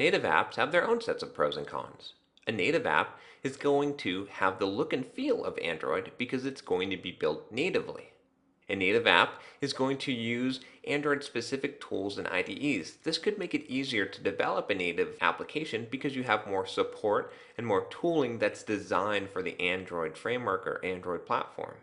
Native apps have their own sets of pros and cons. A native app is going to have the look and feel of Android because it's going to be built natively. A native app is going to use Android-specific tools and IDEs. This could make it easier to develop a native application because you have more support and more tooling that's designed for the Android framework or Android platform.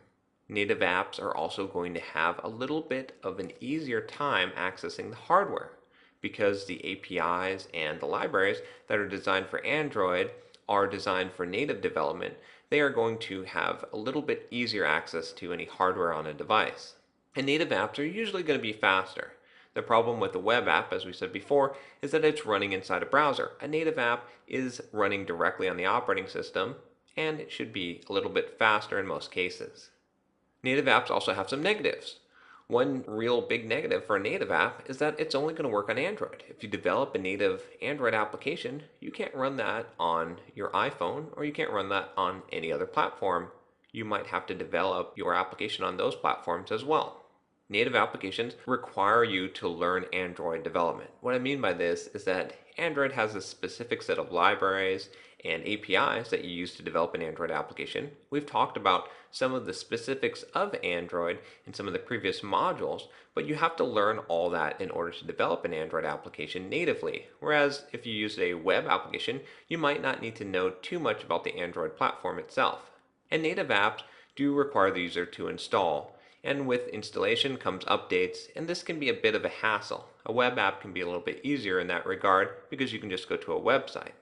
Native apps are also going to have a little bit of an easier time accessing the hardware because the APIs and the libraries that are designed for Android are designed for native development. They are going to have a little bit easier access to any hardware on a device. And native apps are usually going to be faster. The problem with the web app, as we said before, is that it's running inside a browser. A native app is running directly on the operating system, and it should be a little bit faster in most cases. Native apps also have some negatives. One real big negative for a native app is that it's only going to work on Android. If you develop a native Android application, you can't run that on your iPhone or you can't run that on any other platform. You might have to develop your application on those platforms as well. Native applications require you to learn Android development. What I mean by this is that Android has a specific set of libraries and APIs that you use to develop an Android application. We've talked about some of the specifics of Android in some of the previous modules, but you have to learn all that in order to develop an Android application natively. Whereas if you use a web application, you might not need to know too much about the Android platform itself. And native apps do require the user to install. And with installation comes updates, and this can be a bit of a hassle. A web app can be a little bit easier in that regard because you can just go to a website.